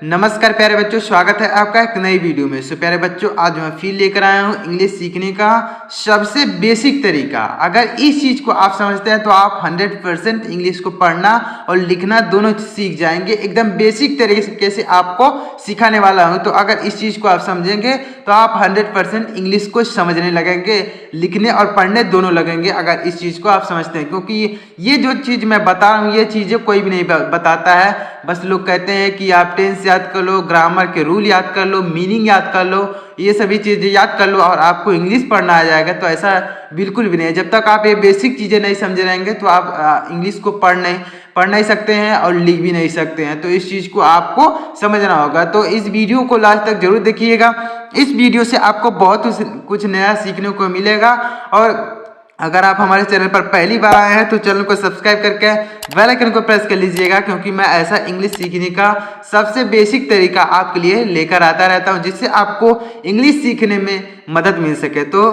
नमस्कार प्यारे बच्चों, स्वागत है आपका एक नई वीडियो में। सो प्यारे बच्चों, आज मैं फिर लेकर आया हूँ इंग्लिश सीखने का सबसे बेसिक तरीका। अगर इस चीज़ को आप समझते हैं तो आप 100% इंग्लिश को पढ़ना और लिखना दोनों सीख जाएंगे। एकदम बेसिक तरीके से आपको सिखाने वाला हूँ। तो अगर इस चीज़ को आप समझेंगे तो आप 100% इंग्लिश को समझने लगेंगे, लिखने और पढ़ने दोनों लगेंगे अगर इस चीज़ को आप समझते हैं। क्योंकि ये जो चीज़ मैं बता रहा हूँ, ये चीज़ें कोई भी नहीं बताता है। बस लोग कहते हैं कि आप टेंस याद कर लो, ग्रामर के रूल याद कर लो, मीनिंग याद कर लो, ये सभी चीज़ें याद कर लो और आपको इंग्लिश पढ़ना आ जाएगा। तो ऐसा बिल्कुल भी नहीं है। जब तक आप ये बेसिक चीज़ें नहीं समझे रहेंगे तो आप इंग्लिश को पढ़ नहीं सकते हैं और लिख भी नहीं सकते हैं। तो इस चीज़ को आपको समझना होगा। तो इस वीडियो को लास्ट तक जरूर देखिएगा। इस वीडियो से आपको बहुत कुछ नया सीखने को मिलेगा। और अगर आप हमारे चैनल पर पहली बार आए हैं तो चैनल को सब्सक्राइब करके बेल आइकन को प्रेस कर लीजिएगा, क्योंकि मैं ऐसा इंग्लिश सीखने का सबसे बेसिक तरीका आपके लिए लेकर आता रहता हूं, जिससे आपको इंग्लिश सीखने में मदद मिल सके। तो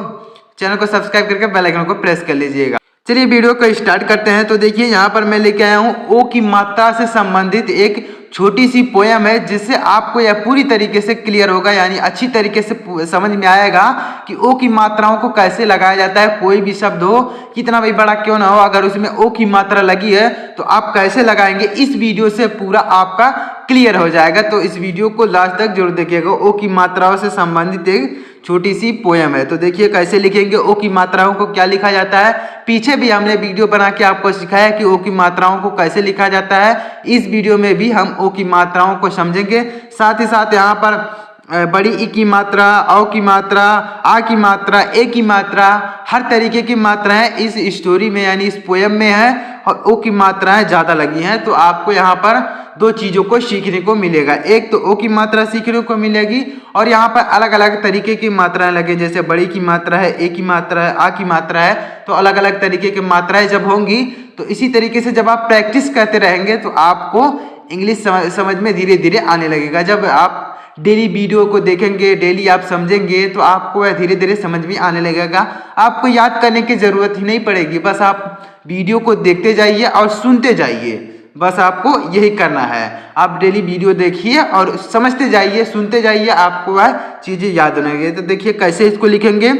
चैनल को सब्सक्राइब करके बेल आइकन को प्रेस कर लीजिएगा। चलिए वीडियो को स्टार्ट करते हैं। तो देखिए, यहाँ पर मैं लेके आया हूँ ओ की मात्रा से संबंधित एक छोटी सी पोयम है, जिससे आपको यह पूरी तरीके से क्लियर होगा, यानी अच्छी तरीके से समझ में आएगा कि ओ की मात्राओं को कैसे लगाया जाता है। कोई भी शब्द हो, कितना भी बड़ा क्यों ना हो, अगर उसमें ओ की मात्रा लगी है तो आप कैसे लगाएंगे, इस वीडियो से पूरा आपका क्लियर हो जाएगा। तो इस वीडियो को लास्ट तक जरूर देखिएगा। ओ की मात्राओं से संबंधित एक छोटी सी पोयम है। तो देखिए कैसे लिखेंगे, ओ की मात्राओं को क्या लिखा जाता है। पीछे भी हमने वीडियो बना के आपको सिखाया कि ओ की मात्राओं को कैसे लिखा जाता है। इस वीडियो में भी हम ओ की मात्राओं को समझेंगे। साथ ही साथ यहाँ पर बड़ी ई की मात्रा, औ की मात्रा, आ की मात्रा, ए की मात्रा, हर तरीके की मात्राएं इस स्टोरी में यानी इस पोयम में है। और ओ की मात्राएं ज़्यादा लगी हैं। तो आपको यहाँ पर दो चीज़ों को सीखने को मिलेगा। एक तो ओ की मात्रा सीखने को मिलेगी और यहाँ पर अलग अलग तरीके की मात्राएं लगे, जैसे बड़ी की मात्रा है, ए की मात्रा है, आ की मात्रा है। तो अलग अलग तरीके की मात्राएं जब होंगी तो इसी तरीके से जब आप प्रैक्टिस करते रहेंगे तो आपको इंग्लिश समझ में धीरे धीरे आने लगेगा। जब आप डेली वीडियो को देखेंगे, डेली आप समझेंगे तो आपको वह धीरे धीरे समझ में आने लगेगा। आपको याद करने की ज़रूरत ही नहीं पड़ेगी। बस आप वीडियो को देखते जाइए और सुनते जाइए, बस आपको यही करना है। आप डेली वीडियो देखिए और समझते जाइए, सुनते जाइए, आपको वह चीज़ें याद होने लगेगी। तो देखिए कैसे इसको लिखेंगे।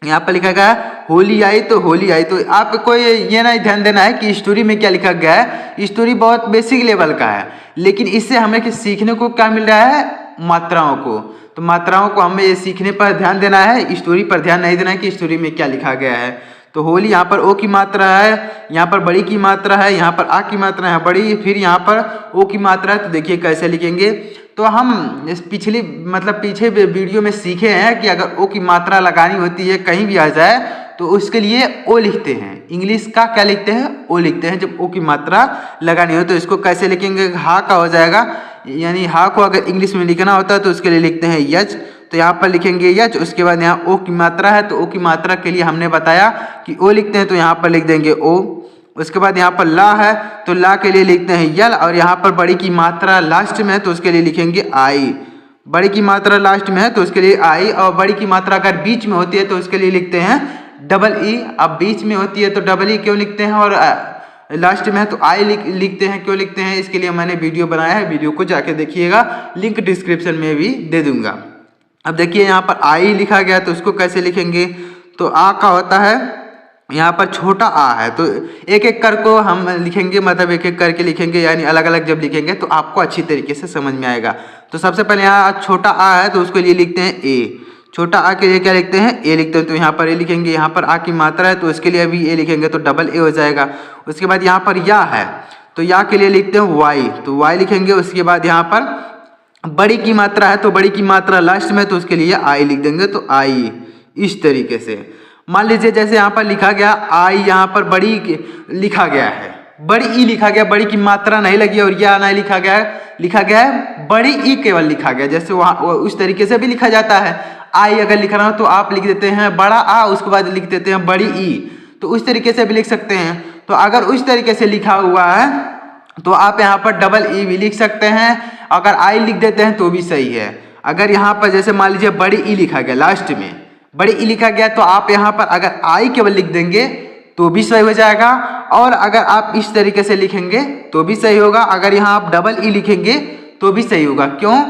यहाँ पर लिखा गया है होली आई तो होली आई। तो आपको ये नहीं ध्यान देना है कि स्टोरी में क्या लिखा गया है। स्टोरी बहुत बेसिक लेवल का है, लेकिन इससे हमें सीखने को क्या मिल रहा है, मात्राओं को। तो मात्राओं को हमें ये सीखने पर ध्यान देना है, स्टोरी पर ध्यान नहीं देना है कि स्टोरी में क्या लिखा गया है। तो होली यहाँ पर ओ की मात्रा है, यहाँ पर बड़ी की मात्रा है, यहाँ पर आ की मात्रा है बड़ी, फिर यहाँ पर ओ की मात्रा है। तो देखिए कैसे लिखेंगे। तो हम इस पीछे वीडियो में सीखे हैं कि अगर ओ की मात्रा लगानी होती है कहीं भी आ जाए तो उसके लिए ओ लिखते हैं। इंग्लिश का क्या लिखते हैं, ओ लिखते हैं जब ओ की मात्रा लगानी हो। तो इसको कैसे लिखेंगे, हा का हो जाएगा, यानी हा को अगर इंग्लिश में लिखना होता है तो उसके लिए लिखते हैं यच। तो यहाँ पर लिखेंगे यच। उसके बाद यहाँ ओ की मात्रा है, तो ओ की मात्रा के लिए हमने बताया कि ओ लिखते हैं, तो यहाँ पर लिख देंगे ओ। उसके बाद यहाँ पर ला है, तो ला के लिए लिखते हैं यल। और यहाँ पर बड़ी की मात्रा लास्ट में है तो उसके लिए लिखेंगे आई। बड़ी की मात्रा लास्ट में है तो उसके लिए आई। और बड़ी की मात्रा अगर बीच में होती है तो उसके लिए लिखते हैं डबल ई। अब बीच में होती है तो डबल ई क्यों लिखते हैं, और लास्ट में है तो आई लिखते हैं। क्यों लिखते हैं, इसके लिए मैंने वीडियो बनाया है, वीडियो को जाके देखिएगा, लिंक डिस्क्रिप्शन में भी दे दूंगा। अब देखिए यहाँ पर आई लिखा गया, तो उसको कैसे लिखेंगे। तो आ का होता है, यहाँ पर छोटा आ है, तो एक एक कर को हम लिखेंगे, मतलब एक एक करके लिखेंगे, यानी अलग अलग जब लिखेंगे तो आपको अच्छी तरीके से समझ में आएगा। तो सबसे पहले यहाँ छोटा आ है तो उसके लिए लिखते हैं ए। छोटा आ के लिए क्या लिखते हैं, ए लिखते हैं। तो यहाँ पर ए लिखेंगे। यहाँ पर आ की मात्रा है तो उसके लिए अभी ए लिखेंगे तो डबल ए हो जाएगा। उसके बाद यहाँ पर या है तो या के लिए लिखते हैं वाई, तो वाई लिखेंगे। उसके बाद यहाँ पर बड़ी की मात्रा है तो बड़ी की मात्रा लास्ट में, तो उसके लिए आई लिख देंगे, तो आई। इस तरीके से मान लीजिए जैसे यहाँ पर लिखा गया आई, यहाँ पर बड़ी लिखा गया है, बड़ी ई लिखा गया, बड़ी की मात्रा नहीं लगी और या नहीं लिखा गया है बड़ी ई केवल लिखा गया। जैसे वहाँ उस तरीके से भी लिखा जाता है। आई अगर लिखना हो तो आप लिख देते हैं बड़ा आ, उसके बाद लिख देते हैं बड़ी ई। तो उस तरीके से भी लिख सकते हैं। तो अगर उस तरीके से लिखा हुआ है तो आप यहाँ पर डबल ई भी लिख सकते हैं। अगर आई लिख देते हैं तो भी सही है। अगर यहाँ पर जैसे मान लीजिए बड़ी ई लिखा गया, लास्ट में बड़ी ई लिखा गया, तो आप यहाँ पर अगर आई केवल लिख देंगे तो भी सही हो जाएगा। और अगर आप इस तरीके से लिखेंगे तो भी सही होगा। अगर यहाँ आप डबल ई लिखेंगे तो भी सही होगा। क्यों?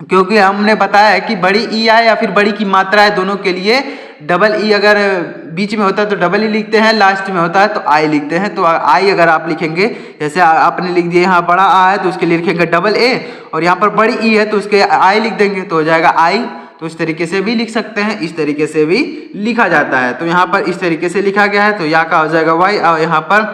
क्योंकि हमने बताया है कि बड़ी ई आए या फिर बड़ी की मात्रा है, दोनों के लिए डबल ई अगर बीच में होता है तो डबल ई लिखते हैं, लास्ट में होता है तो आई लिखते हैं। तो आई अगर आप लिखेंगे, जैसे आपने लिख दिया यहाँ बड़ा आ है तो उसके लिए लिखेंगे डबल ए, और यहाँ पर बड़ी ई है तो उसके आई लिख देंगे तो हो जाएगा आई। तो इस तरीके से भी लिख सकते हैं, इस तरीके से भी लिखा जाता है। तो यहाँ पर इस तरीके से लिखा गया है, तो या का हो जाएगा वाई, और यहाँ पर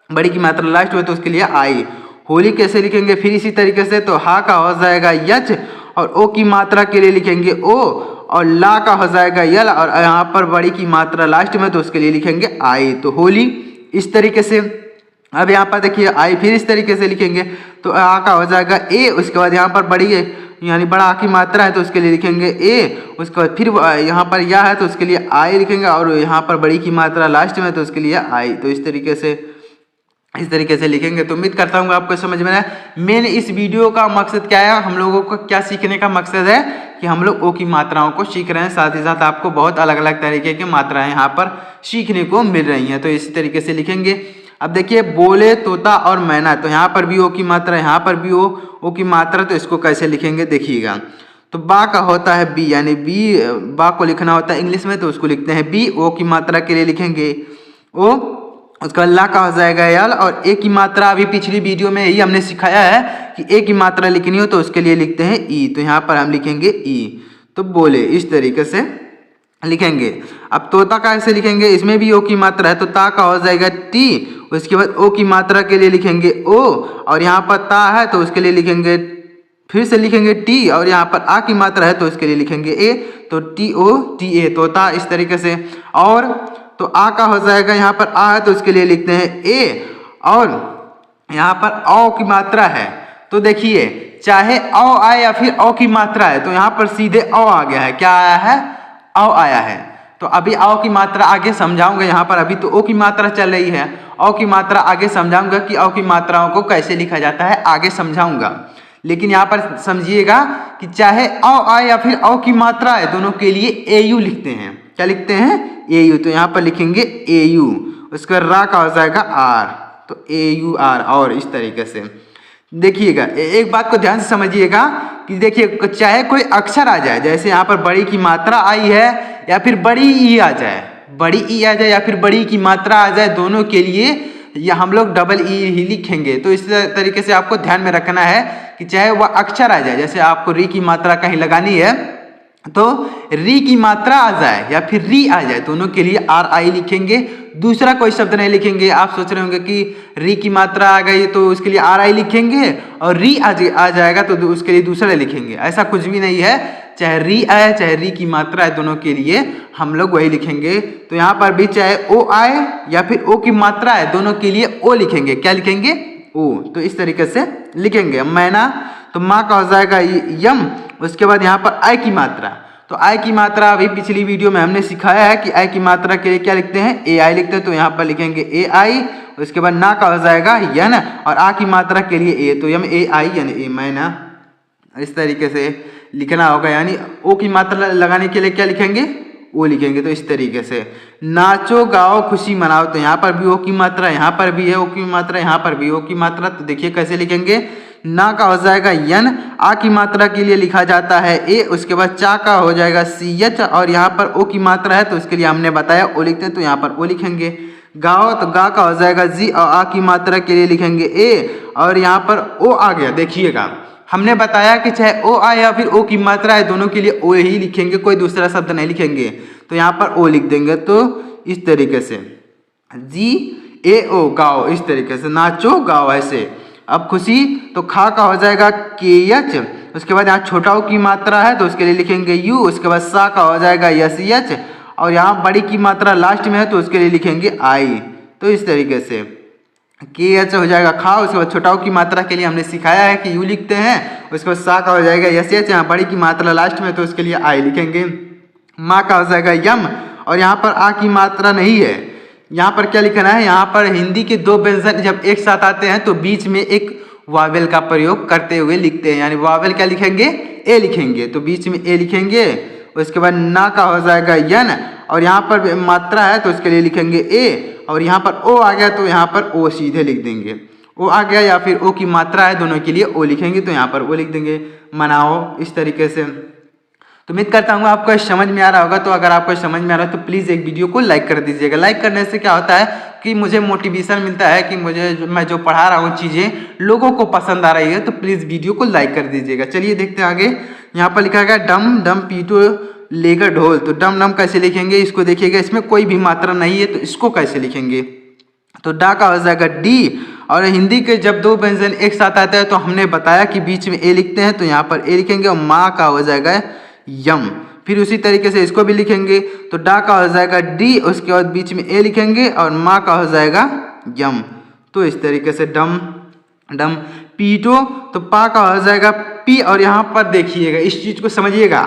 बड़ी की मात्रा लास्ट में तो उसके लिए आई। होली कैसे लिखेंगे फिर इसी तरीके से, तो हा का हो जाएगा यच, और ओ की मात्रा के लिए लिखेंगे ओ, और ला का हो जाएगा यल, और यहाँ पर बड़ी की मात्रा लास्ट में तो उसके लिए लिखेंगे आई। तो होली इस तरीके से। अब यहाँ पर देखिए आई फिर इस तरीके से लिखेंगे, तो आ का हो जाएगा ए, उसके बाद यहाँ पर बड़ी यानी बड़ा आ की मात्रा है तो उसके लिए लिखेंगे ए, उसके बाद फिर यहाँ पर या है तो उसके लिए आई लिखेंगे, और यहाँ पर बड़ी की मात्रा लास्ट में तो उसके लिए आई। तो इस तरीके से लिखेंगे। तो उम्मीद करता हूँ आपको समझ में आया। मेन इस वीडियो का मकसद क्या है, हम लोगों को क्या सीखने का मकसद है कि हम लोग ओ की मात्राओं को सीख रहे हैं, साथ ही साथ आपको बहुत अलग अलग तरीके की मात्राएं यहाँ पर सीखने को मिल रही हैं। तो इसी तरीके से लिखेंगे। अब देखिए बोले तोता और मैना, तो यहाँ पर भी ओ की मात्रा, यहाँ पर भी ओ की मात्रा, तो इसको कैसे लिखेंगे देखिएगा। तो बा का होता है बी, यानी बी बा को लिखना होता है इंग्लिश में तो उसको लिखते हैं बी, ओ की मात्रा के लिए लिखेंगे ओ, उसका ला का हो जाएगा यल, और ए की मात्रा अभी पिछली वीडियो में ही हमने सिखाया है कि ए की मात्रा लिखनी हो तो उसके लिए लिखते हैं ई, तो यहाँ पर हम लिखेंगे ई। तो बोले इस तरीके से लिखेंगे। अब तोता का ऐसे लिखेंगे, इसमें भी ओ की मात्रा है तो ता का हो जाएगा टी, उसके बाद ओ की मात्रा के लिए लिखेंगे ओ, और यहाँ पर ता है तो उसके लिए लिखेंगे, फिर से लिखेंगे टी, और यहाँ पर आ की मात्रा है तो उसके लिए लिखेंगे ए, तो टी ओ टी ए, तोता इस तरीके से। और तो आ का हो जाएगा, यहाँ पर आ है तो उसके लिए लिखते हैं ए, और यहाँ पर औ की मात्रा है तो देखिए चाहे औ आए या फिर औ की मात्रा है तो यहाँ पर सीधे औ आ गया है। क्या आया है? औ आया है। तो अभी औ की मात्रा आगे समझाऊंगा, यहाँ पर अभी तो ओ की मात्रा चल रही है, औ की मात्रा आगे समझाऊंगा कि औ की मात्राओं को कैसे लिखा जाता है, आगे समझाऊंगा। लेकिन यहाँ पर समझिएगा कि चाहे औ आए या फिर औ की मात्रा है, दोनों के लिए ए यू लिखते हैं। क्या लिखते हैं? ए यू। तो यहाँ पर लिखेंगे ए यू, उसका रा का हो जाएगा आर, तो ए यू आर, और इस तरीके से देखिएगा। एक बात को ध्यान से समझिएगा कि देखिए चाहे कोई अक्षर आ जाए, जैसे यहाँ पर बड़ी की मात्रा आई है या फिर बड़ी ई आ जाए, बड़ी ई आ जाए या फिर बड़ी की मात्रा आ जाए, दोनों के लिए या हम लोग डबल ई ही लिखेंगे। तो इस तरीके से आपको ध्यान में रखना है कि चाहे वह अक्षर आ जाए, जैसे आपको री की मात्रा कहीं लगानी है तो री की मात्रा आ जाए या फिर री आ जाए, दोनों के लिए आर आई लिखेंगे, दूसरा कोई शब्द नहीं लिखेंगे। आप सोच रहे होंगे कि री की मात्रा आ गई तो उसके लिए आर आई लिखेंगे, और री आ जाएगा तो उसके लिए दूसरा लिखेंगे, ऐसा कुछ भी नहीं है। चाहे री आए चाहे री की मात्रा है, दोनों के लिए हम लोग वही लिखेंगे। तो यहाँ पर भी चाहे ओ आए या फिर ओ की मात्रा है, दोनों के लिए ओ लिखेंगे। क्या लिखेंगे? ओ। तो इस तरीके से लिखेंगे। मैना, तो माँ का हो जाएगा यम, उसके बाद यहाँ पर आई की मात्रा, तो आई की मात्रा अभी पिछली वीडियो में हमने सिखाया है कि आई की मात्रा के लिए क्या लिखते हैं? ए आई लिखते हैं, तो यहाँ पर लिखेंगे ए आई, उसके बाद ना का हो जाएगा यन, और आ की मात्रा के लिए ए, तो यम ए आई यानी ए मैना, इस तरीके से लिखना होगा। यानी ओ की मात्रा लगाने के लिए क्या लिखेंगे? ओ लिखेंगे। तो इस तरीके से नाचो गाओ खुशी मनाओ, तो यहाँ पर भी ओ की मात्रा, यहाँ पर भी है ओ की मात्रा, यहाँ पर भी ओ की मात्रा, तो देखिए कैसे लिखेंगे। ना का हो जाएगा यन, आ की मात्रा के लिए लिखा जाता है ए, उसके बाद चा का हो जाएगा सी एच, और यहाँ पर ओ की मात्रा है तो उसके लिए हमने बताया ओ लिखते हैं, तो यहाँ पर ओ लिखेंगे। गाओ, तो गा का हो जाएगा जी, और आ की मात्रा के लिए लिखेंगे ए, और यहाँ पर ओ आ गया। देखिएगा हमने बताया कि चाहे ओ आए या फिर ओ की मात्रा है, दोनों के लिए ओ ही लिखेंगे, कोई दूसरा शब्द नहीं लिखेंगे। तो यहाँ पर ओ लिख देंगे। तो इस तरीके से जी ए ओ गाओ, इस तरीके से नाचो गाओ ऐसे। अब खुशी, तो खा का हो जाएगा के एच, उसके बाद यहाँ छोटा ओ की मात्रा है तो उसके लिए लिखेंगे यू, उसके बाद सा का हो जाएगा यस एच, और यहाँ बड़ी की मात्रा लास्ट में है तो उसके लिए लिखेंगे आई। तो इस तरीके से के एच हो जाएगा खा, उसके बाद छोटा ओ की मात्रा के लिए हमने सिखाया है कि यू लिखते हैं, उसके बाद सा का हो जाएगा यस एच, यहाँ बड़ी की मात्रा लास्ट में तो उसके लिए आई लिखेंगे। माँ का हो जाएगा यम, और यहाँ पर आ की मात्रा नहीं है, यहाँ पर क्या लिखना है? यहाँ पर हिंदी के दो व्यंजन जब एक साथ आते हैं तो बीच में एक वावेल का प्रयोग करते हुए लिखते हैं, यानी वावेल क्या लिखेंगे? ए लिखेंगे, तो बीच में ए लिखेंगे। उसके बाद ना का हो जाएगा यन, और यहाँ पर मात्रा है तो उसके लिए लिखेंगे ए, और यहाँ पर ओ आ गया तो यहाँ पर ओ सीधे लिख देंगे। ओ आ गया, या फिर ओ की मात्रा है दोनों के लिए ओ लिखेंगे तो यहाँ पर ओ लिख देंगे। मनाओ, इस तरीके से। तो उम्मीद करता हूँ आपको समझ में आ रहा होगा। तो अगर आपको समझ में आ रहा है तो प्लीज़ एक वीडियो को लाइक कर दीजिएगा। लाइक करने से क्या होता है कि मुझे मोटिवेशन मिलता है कि मैं जो पढ़ा रहा हूँ चीज़ें लोगों को पसंद आ रही है। तो प्लीज़ वीडियो को लाइक कर दीजिएगा। चलिए देखते हैं आगे। यहाँ पर लिखा गया डम डम पीटो लेकर ढोल। तो डम डम कैसे लिखेंगे इसको देखिएगा, इसमें कोई भी मात्रा नहीं है तो इसको कैसे लिखेंगे। तो डा का हो जाएगा डी। और हिंदी के जब दो व्यंजन एक साथ आते हैं तो हमने बताया कि बीच में ए लिखते हैं, तो यहाँ पर ए लिखेंगे और माँ का हो जाएगा यम। फिर उसी तरीके से इसको भी लिखेंगे। तो डा का हो जाएगा डी, उसके बाद बीच में ए लिखेंगे और माँ का हो जाएगा यम। तो इस तरीके से डम डम पीटो। तो पा का हो जाएगा पी। और यहाँ पर देखिएगा, इस चीज को समझिएगा,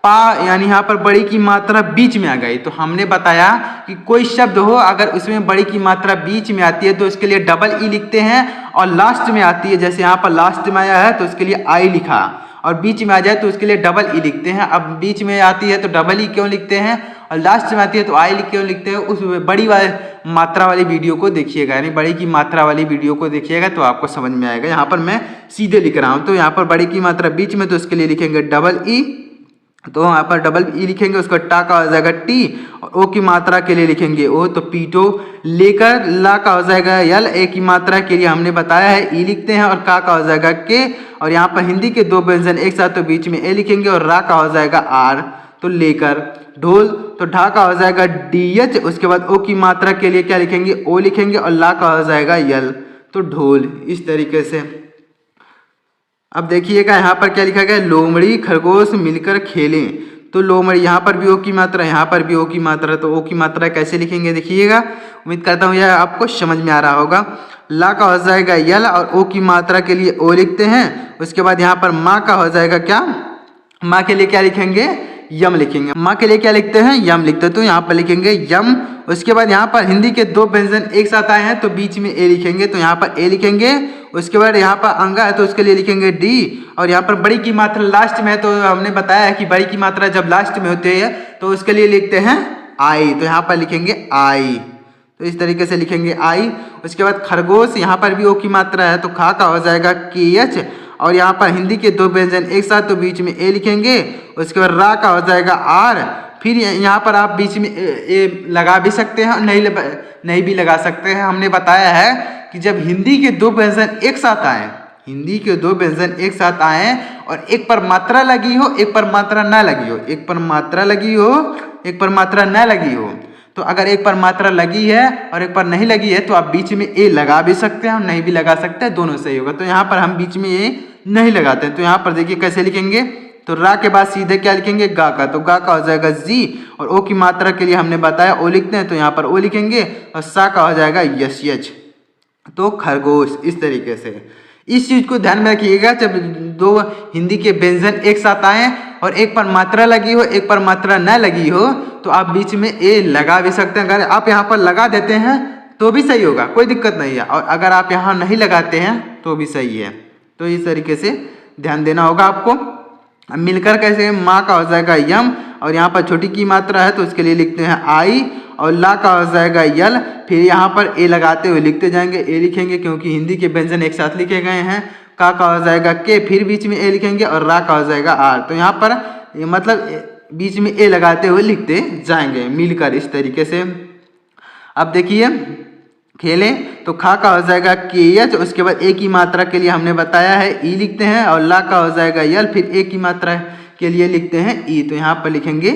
पा यानी यहाँ पर बड़ी की मात्रा बीच में आ गई। तो हमने बताया कि कोई शब्द हो अगर उसमें बड़ी की मात्रा बीच में आती है तो इसके लिए डबल ई लिखते हैं, और लास्ट में आती है, जैसे यहाँ पर लास्ट में आया है तो इसके लिए आई लिखा, और बीच में आ जाए तो उसके लिए डबल ई लिखते हैं। अब बीच में आती है तो डबल ई क्यों लिखते हैं, और लास्ट में आती है तो आई क्यों लिखते हैं, उस बड़ी वाली मात्रा वाली वीडियो को देखिएगा, यानी बड़ी की मात्रा वाली वीडियो को देखिएगा तो आपको समझ में आएगा। यहाँ पर मैं सीधे लिख रहा हूँ। तो यहाँ पर बड़ी की मात्रा बीच में, तो इसके लिए लिखेंगे डबल ई। तो यहाँ पर डबल ई लिखेंगे, उसका टा का हो जाएगा टी, और ओ की मात्रा के लिए लिखेंगे ओ। तो पीटो लेकर ला का हो जाएगा यल। ए की मात्रा के लिए हमने बताया है ई लिखते हैं, और का हो जाएगा के। और यहाँ पर हिंदी के दो व्यंजन एक साथ तो बीच में ए लिखेंगे, और रा का हो जाएगा आर। तो लेकर ढोल। तो ढा का हो जाएगा डी एच। उसके बाद ओ की मात्रा के लिए क्या लिखेंगे ओ लिखेंगे, और ला का हो जाएगा यल। तो ढोल, इस तरीके से। अब देखिएगा यहाँ पर क्या लिखा गया, लोमड़ी खरगोश मिलकर खेलें। तो लोमड़ी, यहाँ पर भी ओ की मात्रा, यहाँ पर भी ओ की मात्रा, तो ओ की मात्रा कैसे लिखेंगे देखिएगा। उम्मीद करता हूँ यह आपको समझ में आ रहा होगा। ला का हो जाएगा यल, और ओ की मात्रा के लिए ओ लिखते हैं। उसके बाद यहाँ पर माँ का हो जाएगा क्या, माँ के लिए क्या लिखेंगे यम लिखेंगे। माँ के लिए क्या लिखते हैं यम लिखते हैं, तो यहाँ पर लिखेंगे यम। उसके बाद यहाँ पर हिंदी के दो व्यंजन एक साथ आए हैं तो बीच में ए लिखेंगे, तो यहाँ पर ए लिखेंगे। उसके बाद यहाँ पर अंगा है तो उसके लिए लिखेंगे डी। और यहाँ पर बड़ी की मात्रा लास्ट में है, तो हमने बताया है कि बड़ी की मात्रा जब लास्ट में होती है तो उसके लिए लिखते हैं आई। तो यहाँ पर लिखेंगे आई। तो इस तरीके से लिखेंगे आई। उसके बाद खरगोश, यहाँ पर भी ओ की मात्रा है तो खा का हो जाएगा के एच। और यहाँ पर हिंदी के दो व्यंजन एक साथ तो बीच में ए लिखेंगे। उसके बाद रा का हो जाएगा आर। फिर यहाँ पर आप बीच में ए लगा भी सकते हैं और नहीं भी लगा सकते हैं। हमने बताया है कि जब हिंदी के दो व्यंजन एक साथ आए, हिंदी के दो व्यंजन एक साथ आए और एक पर मात्रा लगी हो एक पर मात्रा ना लगी हो, एक पर मात्रा लगी हो एक पर मात्रा ना लगी हो, तो अगर एक पर मात्रा लगी है और एक पर नहीं लगी है तो आप बीच में ए लगा भी सकते हैं और नहीं भी लगा सकते हैं, दोनों सही होगा। तो यहाँ पर हम बीच में ए नहीं लगाते हैं। तो यहाँ पर देखिए कैसे लिखेंगे, तो रा के बाद सीधे क्या लिखेंगे गा का, तो गा का हो जाएगा जी। और ओ की मात्रा के लिए हमने बताया ओ लिखते हैं, तो यहाँ पर ओ लिखेंगे। और सा का हो जाएगा यस यच, तो खरगोश। इस तरीके से इस चीज को ध्यान में रखिएगा, जब दो हिंदी के व्यंजन एक साथ आए और एक पर मात्रा लगी हो एक पर मात्रा न लगी हो तो आप बीच में ए लगा भी सकते हैं। अगर आप यहाँ पर लगा देते हैं तो भी सही होगा, कोई दिक्कत नहीं है, और अगर आप यहाँ नहीं लगाते हैं तो भी सही है। तो इस तरीके से ध्यान देना होगा आपको। अब मिलकर कैसे, माँ का हो जाएगा यम और यहाँ पर छोटी की मात्रा है तो उसके लिए लिखते हैं आई, और ला का हो जाएगा यल। फिर यहाँ पर ए लगाते हुए लिखते जाएंगे, ए लिखेंगे क्योंकि हिंदी के व्यंजन एक साथ लिखे गए हैं। का हो जाएगा के, फिर बीच में ए लिखेंगे, और रा का हो जाएगा आर। तो यहाँ पर मतलब बीच में ए लगाते हुए लिखते जाएंगे मिलकर, इस तरीके से। अब देखिए खेलें, तो खा का हो जाएगा के एच। उसके बाद ए की मात्रा के लिए हमने बताया है ई लिखते हैं, और ला का हो जाएगा यल। फिर ए की मात्रा के लिए लिखते हैं ई, तो यहाँ पर लिखेंगे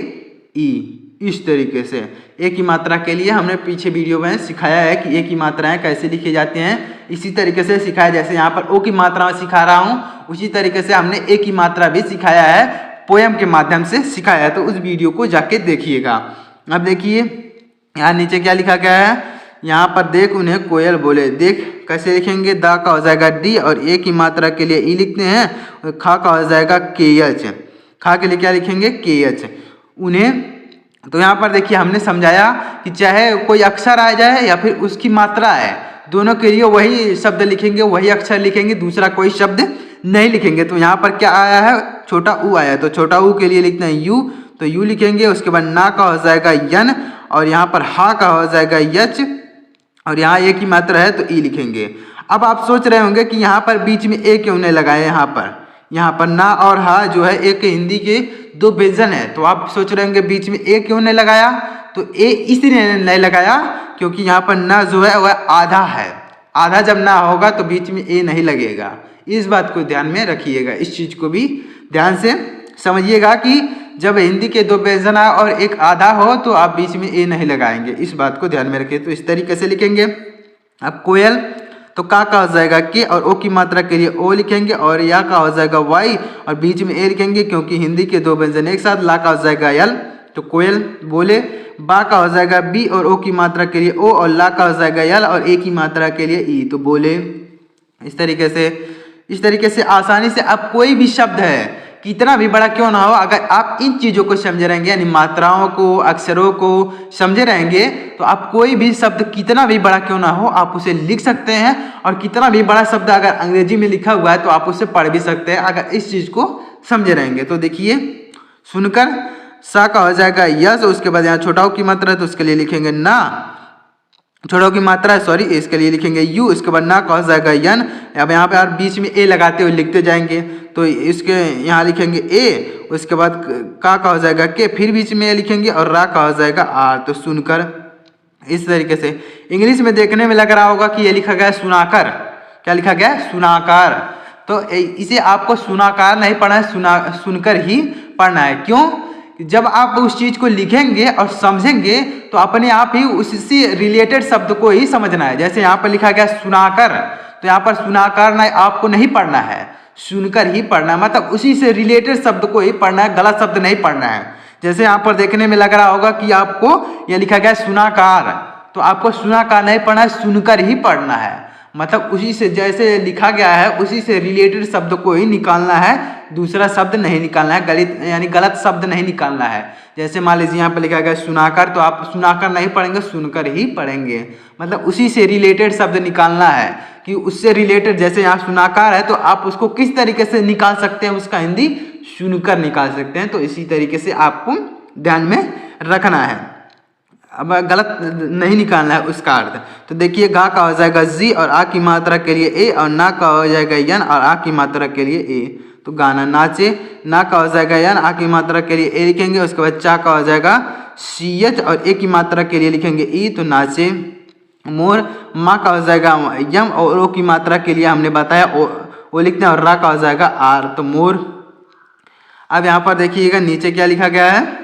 ई। इस तरीके से ए की मात्रा के लिए हमने पीछे वीडियो में सिखाया है कि ए की मात्राएं कैसे लिखी जाती हैं। इसी तरीके से सिखाया, जैसे यहाँ पर ओ की मात्रा में सिखा रहा हूँ उसी तरीके से हमने ए की मात्रा भी सिखाया है, पोयम के माध्यम से सिखाया है। तो उस वीडियो को जाके देखिएगा। अब देखिए यहाँ नीचे क्या लिखा गया है, यहाँ पर देख उन्हें कोयल बोले। देख कैसे लिखेंगे, दा का हो जाएगा डी, और ए की मात्रा के लिए ई लिखते हैं, और खा का हो जाएगा के एच। खा के लिए क्या लिखेंगे के एच। उन्हें, तो यहाँ पर देखिए हमने समझाया कि चाहे कोई अक्षर आ जाए या फिर उसकी मात्रा है, दोनों के लिए वही शब्द लिखेंगे, वही अक्षर लिखेंगे, दूसरा कोई शब्द नहीं लिखेंगे। तो यहाँ पर क्या आया है, छोटा ऊ आया, तो छोटा ऊ के लिए लिखते हैं यू, तो यू लिखेंगे। उसके बाद ना का हो जाएगा यन, और यहाँ पर हा का हो जाएगा यच, और यहाँ ए की मात्रा है तो ई लिखेंगे। अब आप सोच रहे होंगे कि यहाँ पर बीच में ए क्यों नहीं लगाए, यहाँ पर ना और हा जो है एक हिंदी के दो व्यंजन है, तो आप सोच रहे होंगे बीच में ए क्यों नहीं लगाया। तो ए इसलिए नहीं लगाया क्योंकि यहाँ पर ना जो है वह आधा है, आधा जब ना होगा तो बीच में ए नहीं लगेगा। इस बात को ध्यान में रखिएगा, इस चीज़ को भी ध्यान से समझिएगा कि जब हिंदी के दो व्यंजन आए और एक आधा हो तो आप बीच में ए नहीं लगाएंगे, इस बात को ध्यान में रखिए। तो इस तरीके से लिखेंगे। अब कोयल तो का हो जाएगा के और ओ की मात्रा के लिए ओ लिखेंगे, और या का हो जाएगा वाई और बीच में ए लिखेंगे क्योंकि हिंदी के दो व्यंजन एक साथ। ला का हो जाएगा यल, तो कोयल बोले। बा का हो जाएगा बी और ओ की मात्रा के लिए ओ, और ला का हो जाएगा यल और ए की मात्रा के लिए ई, तो बोले। इस तरीके से आसानी से आप कोई भी शब्द है कितना भी बड़ा क्यों ना हो, अगर आप इन चीज़ों को समझे रहेंगे, यानी मात्राओं को अक्षरों को समझे रहेंगे, तो आप कोई भी शब्द कितना भी बड़ा क्यों ना हो आप उसे लिख सकते हैं। और कितना भी बड़ा शब्द अगर अंग्रेजी में लिखा हुआ है तो आप उसे पढ़ भी सकते हैं अगर इस चीज़ को समझे रहेंगे। तो देखिए सुनकर सा का हो जाएगा यस, उसके बाद यहाँ छोटाओं की मात्रा है तो उसके लिए लिखेंगे ना, छोटाओं की मात्रा है सॉरी, इसके लिए लिखेंगे यू, इसके बाद ना का हो जाएगा यन। अब यहाँ पे और बीच में ए लगाते हुए लिखते जाएंगे, तो इसके यहाँ लिखेंगे ए, उसके बाद का हो जाएगा के, फिर बीच में ए लिखेंगे और रा का हो जाएगा आर, तो सुनकर। इस तरीके से इंग्लिश में देखने में लग रहा होगा कि ये लिखा गया है सुनाकर, क्या लिखा गया है सुनाकार, तो इसे आपको सुनाकार नहीं पढ़ना है, सुनकर ही पढ़ना है। क्यों? जब आप उस चीज़ को लिखेंगे और समझेंगे तो अपने आप ही उससे रिलेटेड शब्द को ही समझना है। जैसे यहाँ पर लिखा गया सुनाकर, तो यहाँ पर सुनाकर नहीं आपको नहीं पढ़ना है, सुनकर ही पढ़ना है, मतलब उसी से रिलेटेड शब्द को ही पढ़ना है, गलत शब्द नहीं पढ़ना है। जैसे यहाँ पर देखने में लग रहा होगा कि आपको यह लिखा गया सुनाकार, तो आपको सुनाकार नहीं पढ़ना है, सुनकर ही पढ़ना है, मतलब उसी से जैसे लिखा गया है उसी से रिलेटेड शब्द को ही निकालना है, दूसरा शब्द नहीं निकालना है, गलत शब्द नहीं निकालना है। जैसे मान लीजिए यहाँ पर लिखा गया सुनाकर, तो आप सुनाकर नहीं पढ़ेंगे, सुनकर ही पढ़ेंगे, मतलब उसी से रिलेटेड शब्द निकालना है कि उससे रिलेटेड। जैसे यहाँ सुनाकार है तो आप उसको किस तरीके से निकाल सकते हैं, उसका हिंदी सुनकर निकाल सकते हैं। तो इसी तरीके से आपको ध्यान में रखना है, अब गलत नहीं निकालना है उसका अर्थ। तो देखिए गा का हो जाएगा जी और आ की मात्रा के लिए ए, और ना का हो जाएगा यन और आ की मात्रा के लिए ए, तो गाना नाचे। ना का हो जाएगा यन, आ की मात्रा के लिए ए लिखेंगे, उसके बाद चा का हो जाएगा सी एच और ए की मात्रा के लिए लिखेंगे ई, तो नाचे। मोर माँ का हो जाएगा यम और ओ की मात्रा के लिए हमने बताया ओ लिखते हैं, और रा का हो जाएगा आर, तो मोर। अब यहाँ पर देखिएगा नीचे क्या लिखा गया है,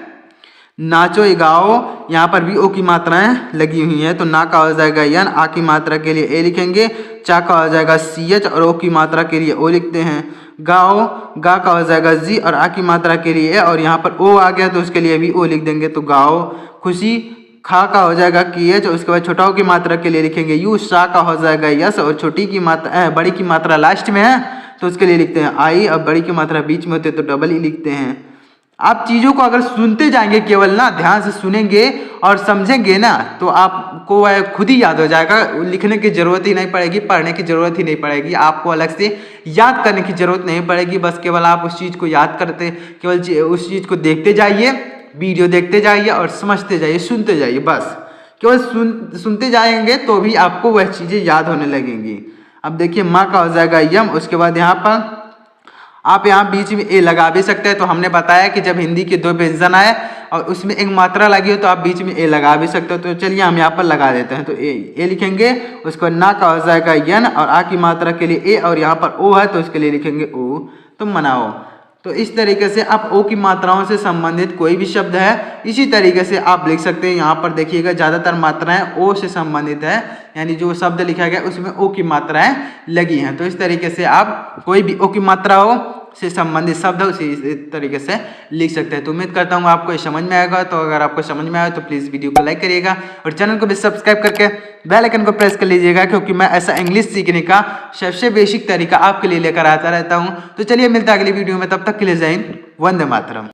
नाचो गाओ, यहाँ पर भी ओ की मात्राएं लगी हुई हैं, तो ना का हो जाएगा यन, आ की मात्रा के लिए ए लिखेंगे, चा का हो जाएगा सी एच और ओ की मात्रा के लिए ओ लिखते हैं। गाओ, गा का हो जाएगा जी और आ की मात्रा के लिए ए, और यहाँ पर ओ आ गया तो उसके लिए भी ओ लिख देंगे, तो गाओ। खुशी, खा का हो जाएगा की एच, उसके बाद छोटाओं की मात्रा के लिए लिखेंगे यू, सा का हो जाएगा यस, और छोटी की मात्रा बड़ी की मात्रा लास्ट में है तो उसके लिए लिखते हैं आई, और बड़ी की मात्रा बीच में होती है तो डबल ई लिखते हैं। आप चीज़ों को अगर सुनते जाएंगे, केवल ना ध्यान से सुनेंगे और समझेंगे ना, तो आपको वह खुद ही याद हो जाएगा, लिखने की ज़रूरत ही नहीं पड़ेगी, पढ़ने की ज़रूरत ही नहीं पड़ेगी, आपको अलग से याद करने की ज़रूरत नहीं पड़ेगी। बस केवल आप उस चीज़ को याद करते, केवल उस चीज़ को देखते जाइए, वीडियो देखते जाइए और समझते जाइए, सुनते जाइए, बस केवल सुनते जाएंगे तो भी आपको वह चीज़ें याद होने लगेंगी। अब देखिए माँ का हो जाएगा यम, उसके बाद यहाँ पर आप यहाँ बीच में ए लगा भी सकते हैं। तो हमने बताया कि जब हिंदी के दो व्यंजन आए और उसमें एक मात्रा लगी हो तो आप बीच में ए लगा भी सकते हो। तो चलिए हम यहाँ पर लगा देते हैं, तो ए लिखेंगे, उसको ना का हो जाएगा यन और आ की मात्रा के लिए ए, और यहाँ पर ओ है तो उसके लिए लिखेंगे ओ, तो मनाओ। तो इस तरीके से आप ओ की मात्राओं से संबंधित कोई भी शब्द है इसी तरीके से आप लिख सकते हैं। यहाँ पर देखिएगा ज़्यादातर मात्राएं ओ से संबंधित है, यानी जो शब्द लिखा गया उसमें ओ की मात्राएं लगी हैं। तो इस तरीके से आप कोई भी ओ की मात्रा हो से संबंधित शब्द है उसी तरीके से लिख सकते हैं। तो उम्मीद करता हूँ आपको ये समझ में आएगा। तो अगर आपको समझ में आए तो प्लीज़ वीडियो को लाइक करिएगा और चैनल को भी सब्सक्राइब करके बेल आइकन को प्रेस कर लीजिएगा, क्योंकि मैं ऐसा इंग्लिश सीखने का सबसे बेसिक तरीका आपके लिए लेकर आता रहता हूँ। तो चलिए मिलता है अगली वीडियो में, तब तक के लिए जय हिंद, वंदे मातरम।